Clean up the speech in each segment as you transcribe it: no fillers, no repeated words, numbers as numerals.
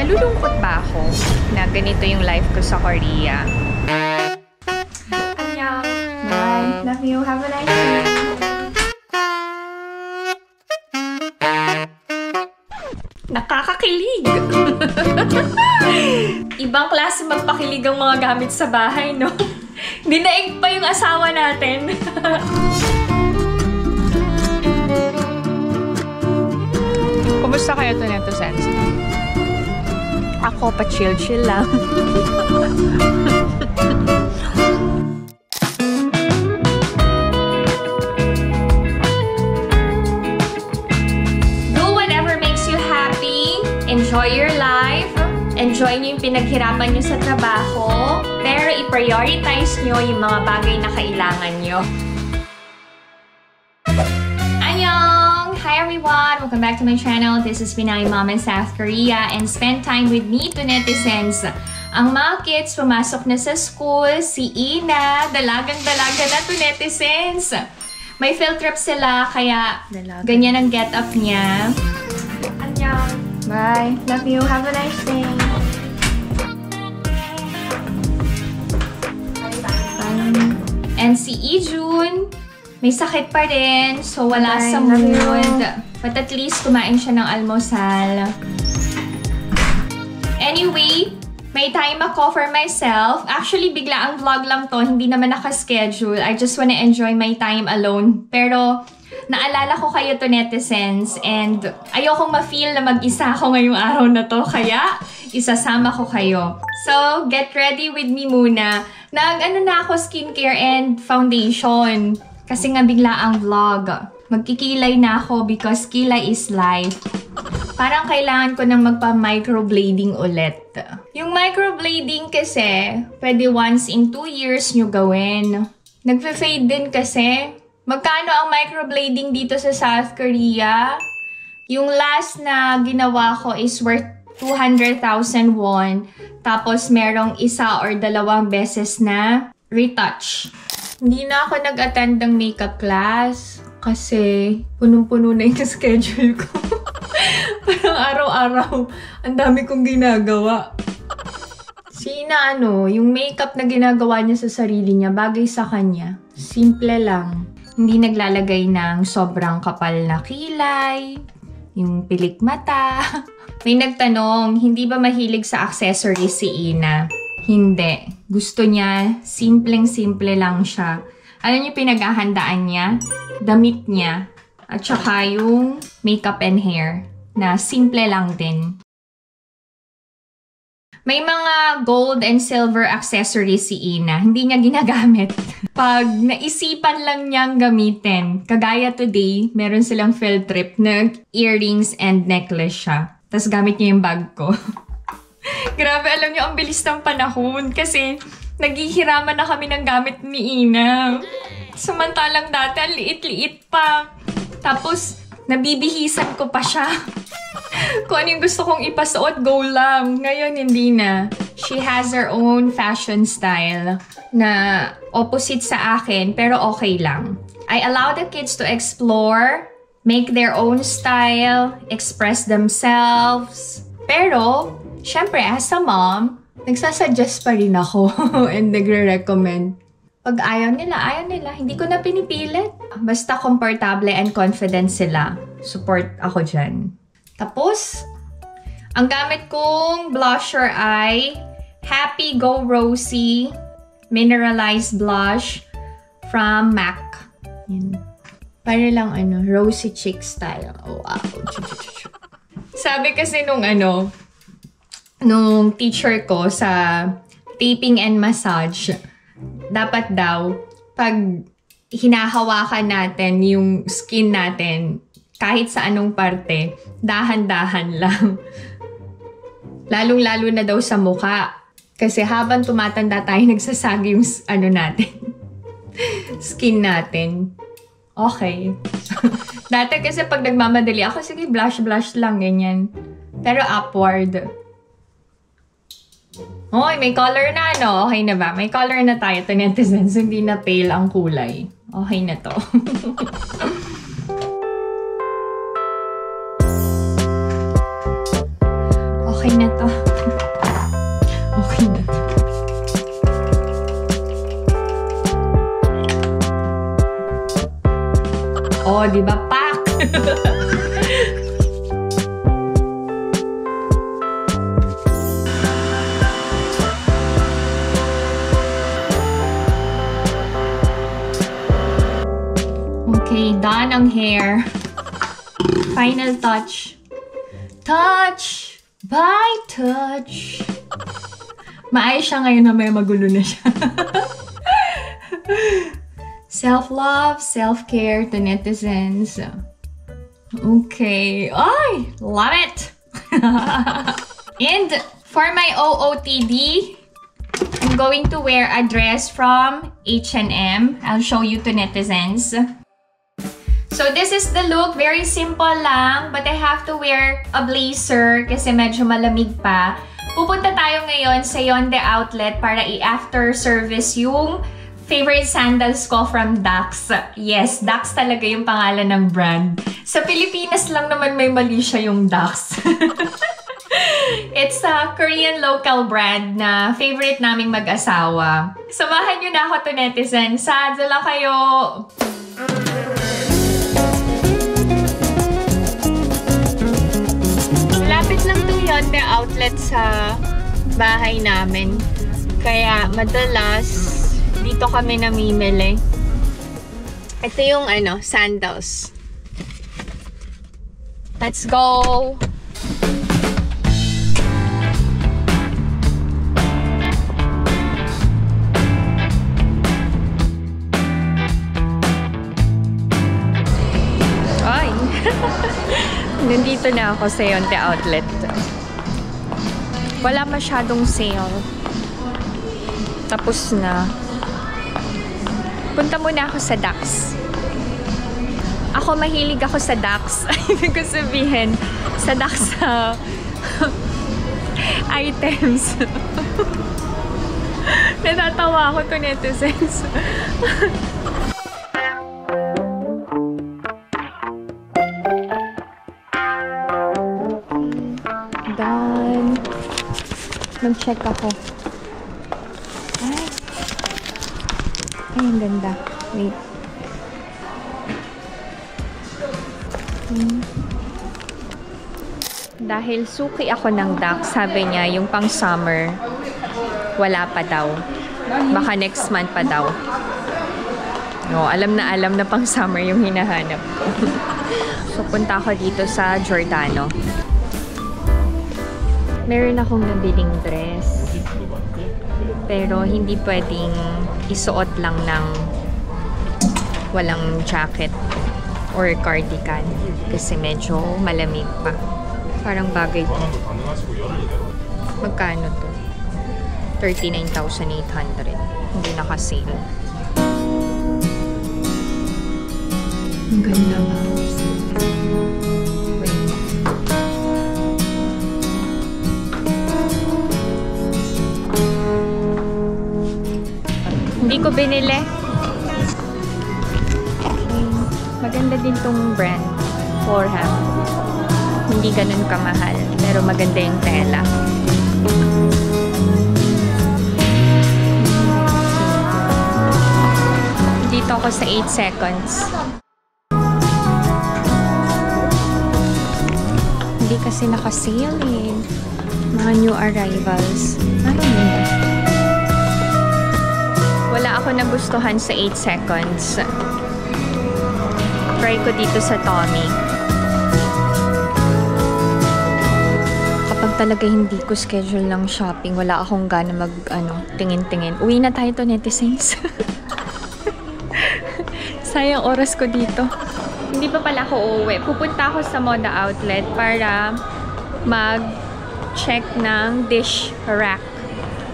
Nalulungkot ba ako na ganito yung life ko sa Korea? Annyeong. Bye. Love you. Have a nice day. Nakakakilig! Ibang klase magpakilig ang mga gamit sa bahay, no? Dinaig pa yung asawa natin. Kumusta kayo to neto, Sense? Ako, pa-chill-chill lang. Do whatever makes you happy. Enjoy your life. Enjoy niyo yung pinaghirapan niyo sa trabaho. Pero i-prioritize niyo yung mga bagay na kailangan niyo. Hi everyone! Welcome back to my channel. This is Pinay Mom in South Korea and spend time with me to netizens. Ang mga kids pumasok na sa school. Si Ina, dalagang-dalaga na to netizens. May field trip sila kaya ganyan ang get up niya. Annyeong. Bye. Love you. Have a nice day. Bye. And si Ijun, may sakit pa rin, so wala sa mood. But at least kumain siya ng almusal. Anyway, may time ako for myself. Actually, bigla ang vlog lang to. Hindi naman naka-schedule. I just wanna enjoy my time alone. Pero, naalala ko kayo to netizens. And ayokong ma-feel na mag-isa ako ngayong araw na to. Kaya, isasama ko kayo. So, get ready with me muna. Nag-ano na ako skincare and foundation. Kasi nga bigla ang vlog. Magkikilay na ako because kilay is life. Parang kailangan ko nang magpa-microblading ulit. Yung microblading kasi, pwede once in 2 years nyo gawin. Nagfe-fade din kasi. Magkano ang microblading dito sa South Korea? Yung last na ginawa ko is worth 200,000 won. Tapos merong isa or dalawang beses na retouch. Hindi na ako nag-attend ng makeup class kasi punong-puno na yung schedule ko. Parang araw-araw, ang dami kong ginagawa. Sina yung makeup na ginagawa niya sa sarili niya, bagay sa kanya. Simple lang. Hindi naglalagay ng sobrang kapal na kilay, yung pilik mata. May nagtanong, hindi ba mahilig sa accessories si Ina? Hindi. Gusto niya, simpleng-simple lang siya. Alam niyo pinaghahandaan niya? Damit niya. At saka yung makeup and hair na simple lang din. May mga gold and silver accessories si Ina. Hindi niya ginagamit. Pag naisipan lang niyang gamitin, kagaya today, meron silang field trip na earrings and necklace siya. Tapos gamit niya yung bag ko. Grabe, alam niyo, ang bilis ng panahon kasi naghihiraman na kami ng gamit ni Ina. Samantalang dati, ang liit-liit pa. Tapos, nabibihisan ko pa siya. Kung ano yung gusto kong ipasuot, go lang. Ngayon, hindi na. She has her own fashion style na opposite sa akin, pero okay lang. I allow the kids to explore, make their own style, express themselves. Pero, syempre, as a mom, nagsasuggest pa rin ako and nagre-recommend. Pag ayaw nila. Hindi ko na pinipilit. Basta komportable and confident sila. Support ako dyan. Tapos, ang gamit kong blusher ay Happy Go Rosy Mineralized Blush from MAC. Yan. Para lang rosy chick style. Oh, wow. Sabi kasi nung teacher ko sa taping and massage, dapat daw, pag hinahawakan natin yung skin natin, kahit sa anong parte, dahan-dahan lang. Lalong-lalo na daw sa mukha. Kasi habang tumatanda tayo, nagsasagi yung natin. Skin natin. Okay. Dati kasi pag nagmamadali ako, sige, blush lang, ganyan. Pero upward. Hoy, may color na, Okay na ba? May color na tayo to netizens. Hindi na pale ang kulay. Okay na to. Okay na to. Okay na. Oh, di ba? Pack! Okay, done ang hair. Final touch. Touch by touch. Maayos siya ngayon na may magulo na siya. Self-love, self-care to netizens. Okay. Ay! Love it! And for my OOTD, I'm going to wear a dress from H&M. I'll show you to netizens. So this is the look. Very simple lang, but I have to wear a blazer kasi medyo malamig pa. Pupunta tayo ngayon sa Yonde Outlet para i-after service yung favorite sandals ko from Dax. Yes, Dax talaga yung pangalan ng brand. Sa Pilipinas lang naman may mali siya yung Dax. It's a Korean local brand na favorite naming mag-asawa. Samahan nyo na ako to netizen. Sadala kayo! Lapit lang tong Yonde Outlet sa bahay namin. Kaya madalas dito kami namimili. Ito yung sandals. Let's go! Ay! Nandito na ako sa Yonde Outlet. Wala masyadong sale. Tapos na. Punta muna ako sa Dax. Ako mahilig ako sa Dax. Ibig ko sabihin, sa Dax items. Natatawa ako to netizens. Done. Mag-check ako. Ay, ang ganda. Wait. Dahil suki ako ng Dax, sabi niya, yung pang summer, wala pa daw. Baka next month pa daw. No, alam na pang summer yung hinahanap ko. So, punta ako dito sa Giordano. Meron akong nabiling dress. Pero hindi pwedeng isuot lang ng walang jacket or cardigan kasi medyo malamig pa. Parang bagay ko. Magkano to? 39,800. Hindi naka-sale. Ang ganda ba? Hindi ko binili. Okay. Maganda din tong brand. Forham. Hindi ganun kamahal. Pero maganda yung tela. Dito ako sa 8 seconds. Hindi kasi naka-sale eh. Mga new arrivals. Ano yun? Wala ako nagustuhan sa 8 seconds. Try ko dito sa Tommy. Kapag talaga hindi ko schedule ng shopping, wala akong gana tingin-tingin. Uwi na tayo to netizens. Sayang oras ko dito. Hindi pa pala ako uuwi. Pupunta ako sa Moda Outlet para mag-check ng dish rack.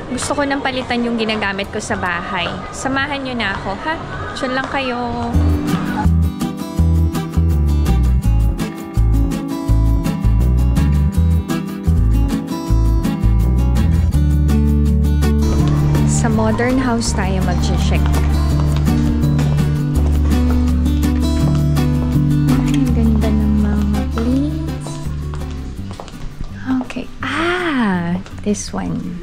Gusto ko nang palitan yung ginagamit ko sa bahay. Samahan nyo na ako, ha? Diyan lang kayo. Sa Modern House tayo mag-check. Ang ganda ng mga plates. Okay. This one.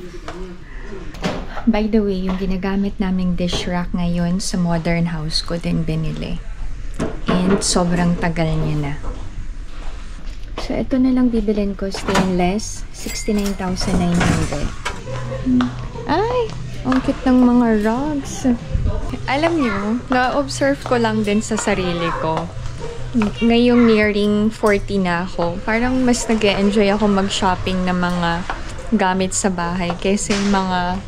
By the way, yung ginagamit naming dish rack ngayon sa modern house ko din binili. And sobrang tagal niya na. So, ito na lang bibilin ko. Stainless. 69,900. Ay! Ang cute ng mga rugs. Alam niyo, na-observe ko lang din sa sarili ko. Ngayong nearing 40 na ako, parang mas nag-e-enjoy ako mag-shopping ng mga gamit sa bahay kaysa yung mga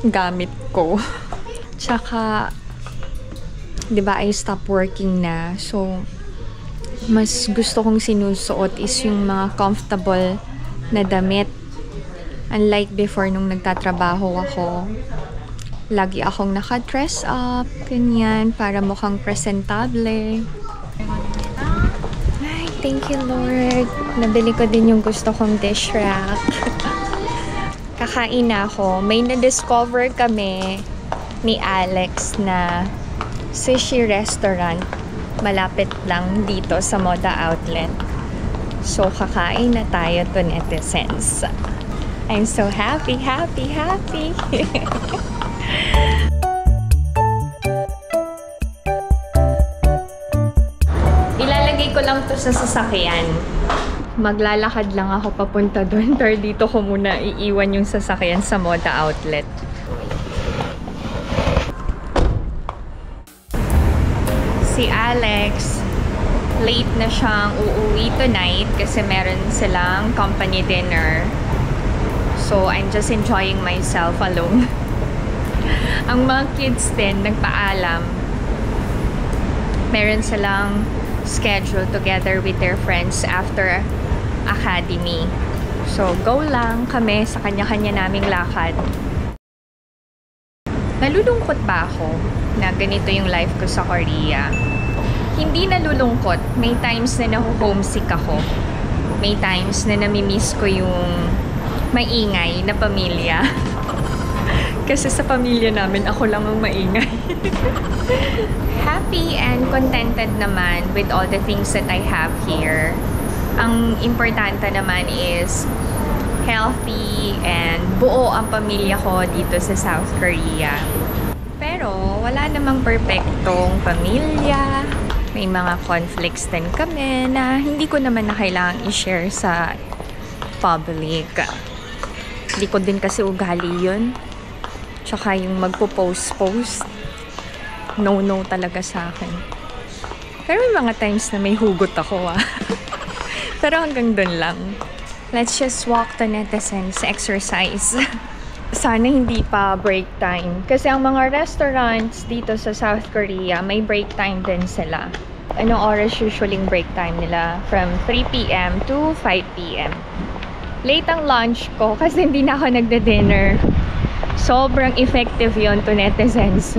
gamit ko. Tsaka, di ba, I stop working na. So, mas gusto kong sinusuot is yung mga comfortable na damit. Unlike before nung nagtatrabaho ako, lagi akong naka-dress up, ganyan, para mukhang presentable. Ay, thank you, Lord. Nabili ko din yung gusto kong dish rack. Kakain na ako. May na-discover kami ni Alex na sushi restaurant. Malapit lang dito sa Moda Outlet. So, kakain na tayo to netizens. I'm so happy, happy, happy. Ilalagay ko lang to sa sasakyan. Maglalakad lang ako papunta doon. Pero dito ko muna iiwan yung sasakyan sa Moda Outlet. Si Alex, late na siyang uuwi tonight kasi meron silang company dinner. So, I'm just enjoying myself alone. Ang mga kids din, nagpaalam. Meron silang schedule together with their friends after academy. So, go lang kami sa kanya-kanya naming lakad. Nalulungkot ba ako na ganito yung life ko sa Korea? Hindi nalulungkot. May times na naho-homesick ako. May times na namimiss ko yung maingay na pamilya. Kasi sa pamilya namin, ako lang ang maingay. Happy and contented naman with all the things that I have here. Ang importante naman is healthy and buo ang pamilya ko dito sa South Korea. Pero wala namang perfectong pamilya. May mga conflicts din kami na hindi ko naman na kailangang i-share sa public. Hindi ko din kasi ugali yun. Tsaka yung magpo-post-post. No talaga sa akin. Pero may mga times na may hugot ako Pero hanggang dun lang. Let's just walk to netizens, exercise. Sana hindi pa break time. Kasi ang mga restaurants dito sa South Korea, may break time din sila. Anong oras usually break time nila? From 3 p.m. to 5 p.m. Late ang lunch ko kasi hindi na ako nagde-dinner. Sobrang effective yon to netizens.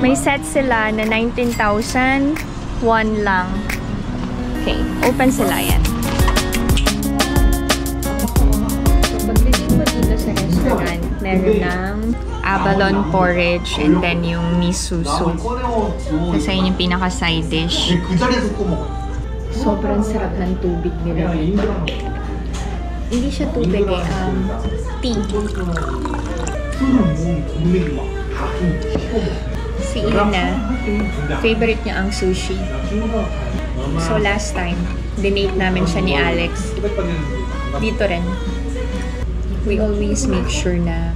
May set sila na 19,000 won lang. Okay, open sila yan. Pagbili ko dito sa restaurant, meron ng abalone porridge and then yung miso soup. Kasi yun yung pinaka-side dish. Sobrang sarap ng tubig nila. Hindi siya tubig tea. Si Ina, favorite niya ang sushi. So last time, dinate namin siya ni Alex. Dito rin. We always make sure na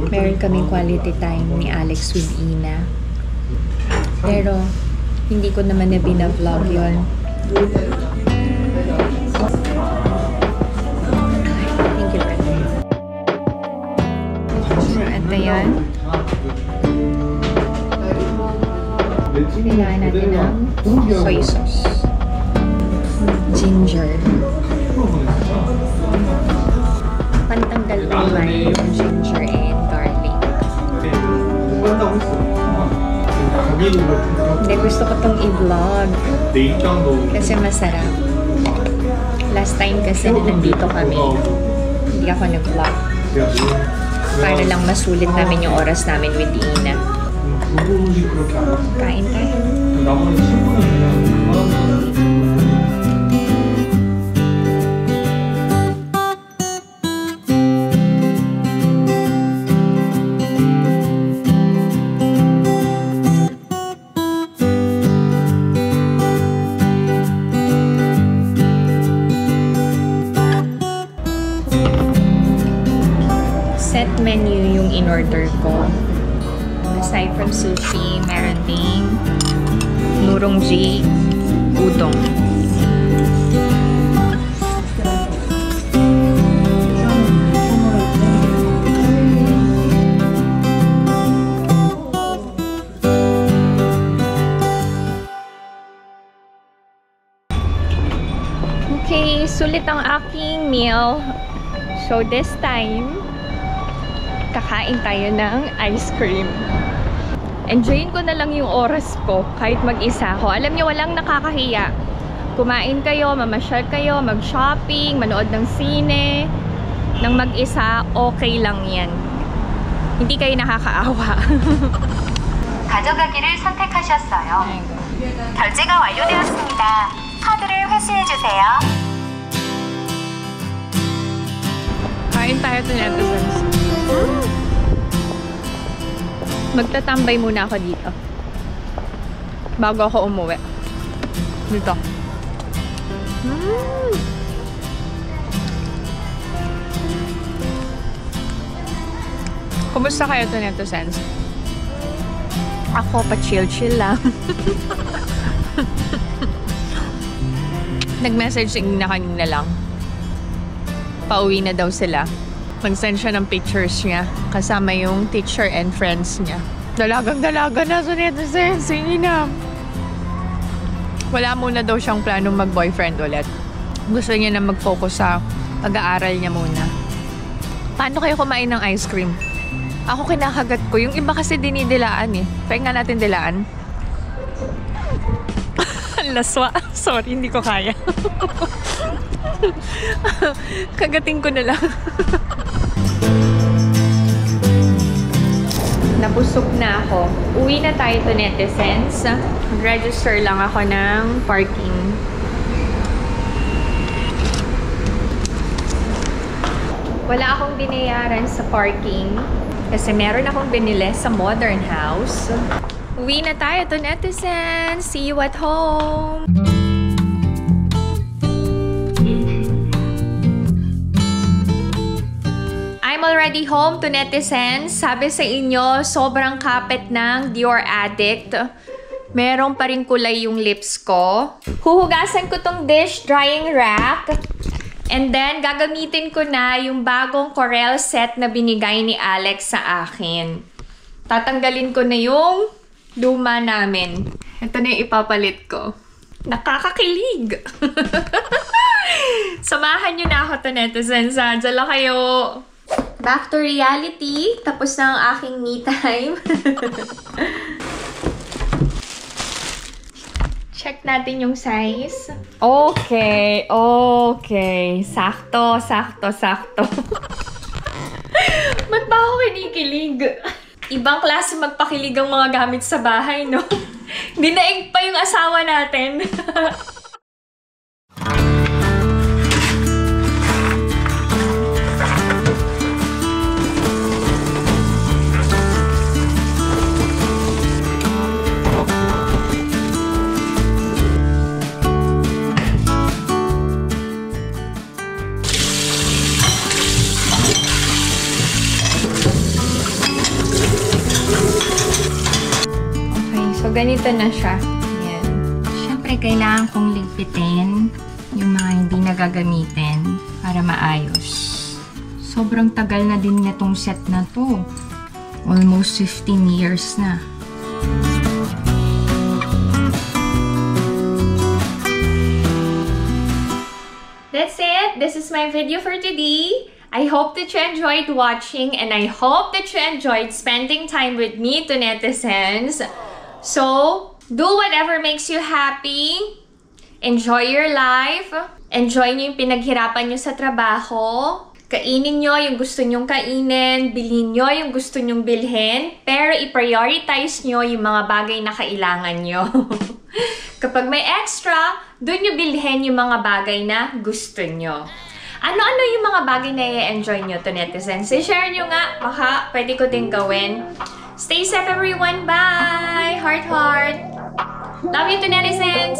meron kaming quality time ni Alex with Ina. Pero, hindi ko naman na bina-vlog yun. Thank you, brother. So, ito yun. Kailangan natin ng soy sauce. Ginger. Pantanggal naman yung ginger and garlic. Hindi, gusto ko tong i-vlog. Kasi masarap. Last time kasi nandito kami. Hindi ako nag-vlog. Para lang masulit namin yung oras namin with Ina. Kain tayo. in-order ko. Aside from sushi, meron ding nurongji udong. Okay, sulit ang aking meal. So this time, kakain tayo ng ice cream. Enjoyin ko na lang yung oras ko kahit mag-isa ako. Alam niyo, walang nakakahiya. Kumain kayo, mamasyal kayo, mag-shopping, manood ng sine. Nang mag-isa, okay lang yan. Hindi kayo nakakaawa. 가져가기를 선택하셨어요. 결제가 완료되었습니다. 카드를 회수해주세요. Kain tayo to netizens. Magtatambay muna ako dito. Bago ako umuwi. Dito. Kumusta kayo to netizens? Ako pa chill-chill lang. Nag-message si Ina kanina lang. Pauwi na daw sila. Mag-send siya ng pictures niya. Kasama yung teacher and friends niya. Dalagang-dalaga na sa netizens. Si Ina. Wala muna daw siyang planong mag-boyfriend ulit. Gusto niya na mag-focus sa pag-aaral niya muna. Paano kayo kumain ng ice cream? Ako kinakagat ko. Yung iba kasi dinidilaan eh. Try nga natin dilaan. Laswa. Sorry, hindi ko kaya. Kagating ko na lang. Nabusog na ako. Uwi na tayo to netizens. Register lang ako ng parking. Wala akong binayaran sa parking. Kasi meron akong binili sa Modern House. Uwi na tayo to netizens. See you at home. I'm already home to netizens. Sabi sa inyo, sobrang kapit ng Dior Addict. Merong pa rin kulay yung lips ko. Huhugasan ko tong dish drying rack. And then, gagamitin ko na yung bagong Corelle set na binigay ni Alex sa akin. Tatanggalin ko na yung luma namin. Ito na yung ipapalit ko. Nakakakilig! Samahan nyo na ako to netizens. Diyan lang kayo. Back to reality. Tapos na ang aking me time. Check natin yung size. Okay. Okay. Sakto, sakto, sakto. Ba't ba ako kinikilig? Ibang klase magpakilig ang mga gamit sa bahay, no? Dinaig pa yung asawa natin. So, ganito na siya. Ayan. Siyempre, kailangan kong ligpitin yung mga hindi nagagamitin para maayos. Sobrang tagal na din nitong set na to. Almost 15 years na. That's it. This is my video for today. I hope that you enjoyed watching and I hope that you enjoyed spending time with me to netizens. So, do whatever makes you happy. Enjoy your life. Enjoy nyo yung pinaghirapan nyo sa trabaho. Kainin nyo yung gusto nyong kainin. Bilhin nyo yung gusto nyong bilhin. Pero i-prioritize nyo yung mga bagay na kailangan nyo. Kapag may extra, doon nyo bilhin yung mga bagay na gusto nyo. Ano-ano yung mga bagay na i-enjoy nyo to netizens? I-share nyo nga. Baka pwede ko din gawin. Stay safe everyone. Bye! Heart, heart. Love you to netizens.